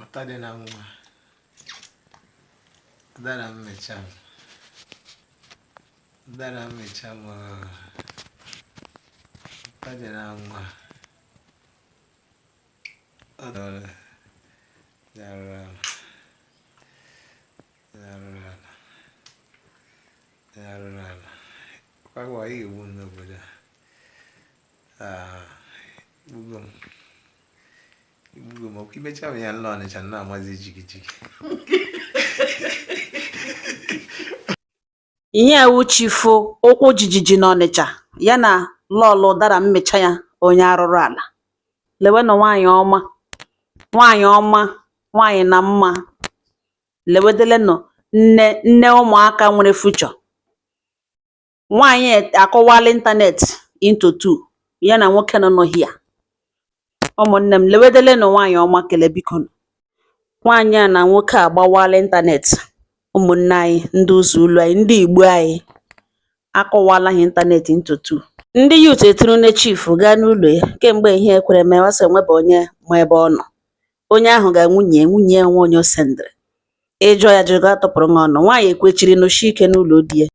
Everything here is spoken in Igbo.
Ụta dị na nwa. Ụdara mmecha m. Ụdara mmecha m. Ụta dị na nwa. Ụdara yarụrụ ala. Yarụrụ ala. Yarụrụ ala. Kwa ihe egbu n'obodo a. Igbugo m. Igbugo m. Imecha m ya nlọ Ọnịcha na-amazi jigijigi. Ihe ewu chifu ụkwụ jijiji n'Ọnịcha ya na lọlụ ụdara mmecha ya onye arụrụ ala. Lewenụ nwaanyị ọma, nwaanyị ọma, nwaanyị na mma. Lewedelenụ nne ụmụaka nwere future. Nwaanyị akọwala ịntanetị into two ya na nwoke nọ here. Ụmụnne m, lewedelenụ nwaanyị ọma kele biko. Nwaanyị a na nwoke a gbawala ịntanetị. Ụmụnne anyị, ndị ụzọ ulu anyị, ndị Igbo anyị akọwala ha ịntanetị into two. Ndị youth eturu nne chief gaa n'ụlọ ya kemgbe ihe ekwere mee wasị enwebe onye ma ebe ọ nọ. Onye ahụ ga nwunye nwe onye o sendịrị. Ịjụọ ya jụrụ atọpụrụ ha ọnụ. Nwaanyị ekwechiri n'oshi ike n'ụlọ di ya.